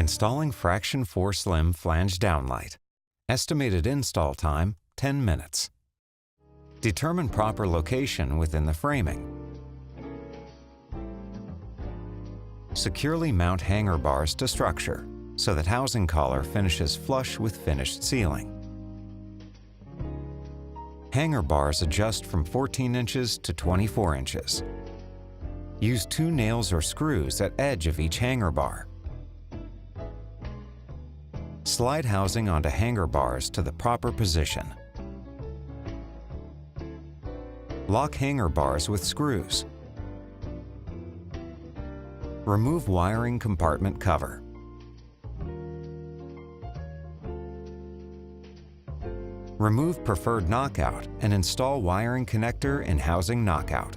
Installing Fraxion4 SLIM Flanged Downlight. Estimated install time, 10 minutes. Determine proper location within the framing. Securely mount hanger bars to structure so that housing collar finishes flush with finished ceiling. Hanger bars adjust from 14 inches to 24 inches. Use 2 nails or screws at edge of each hanger bar. Slide housing onto hanger bars to the proper position. Lock hanger bars with screws. Remove wiring compartment cover. Remove preferred knockout and install wiring connector in housing knockout.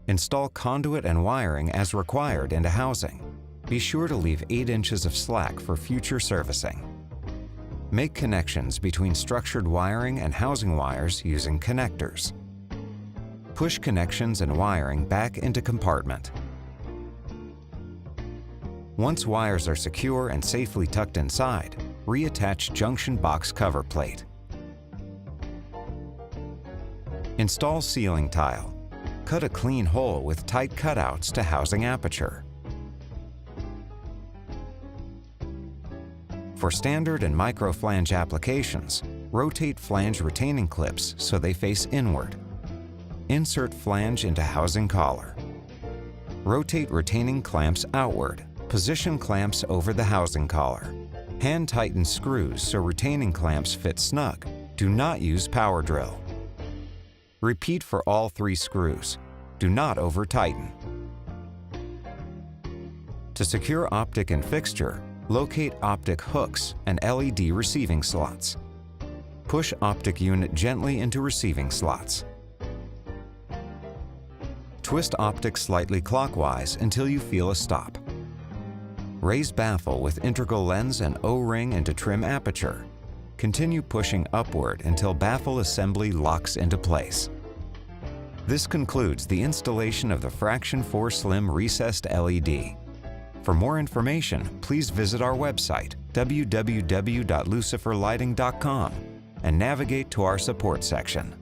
Install conduit and wiring as required into housing. Be sure to leave 8 inches of slack for future servicing. Make connections between structured wiring and housing wires using connectors. Push connections and wiring back into compartment. Once wires are secure and safely tucked inside, reattach junction box cover plate. Install ceiling tile. Cut a clean hole with tight cutouts to housing aperture. For standard and micro flange applications, rotate flange retaining clips so they face inward. Insert flange into housing collar. Rotate retaining clamps outward. Position clamps over the housing collar. Hand tighten screws so retaining clamps fit snug. Do not use power drill. Repeat for all 3 screws. Do not over-tighten. To secure optic and fixture, locate optic hooks and LED receiving slots. Push optic unit gently into receiving slots. Twist optic slightly clockwise until you feel a stop. Raise baffle with integral lens and O-ring into trim aperture. Continue pushing upward until baffle assembly locks into place. This concludes the installation of the Fraxion4 SLIM Recessed LED. For more information, please visit our website, www.luciferlighting.com, and navigate to our support section.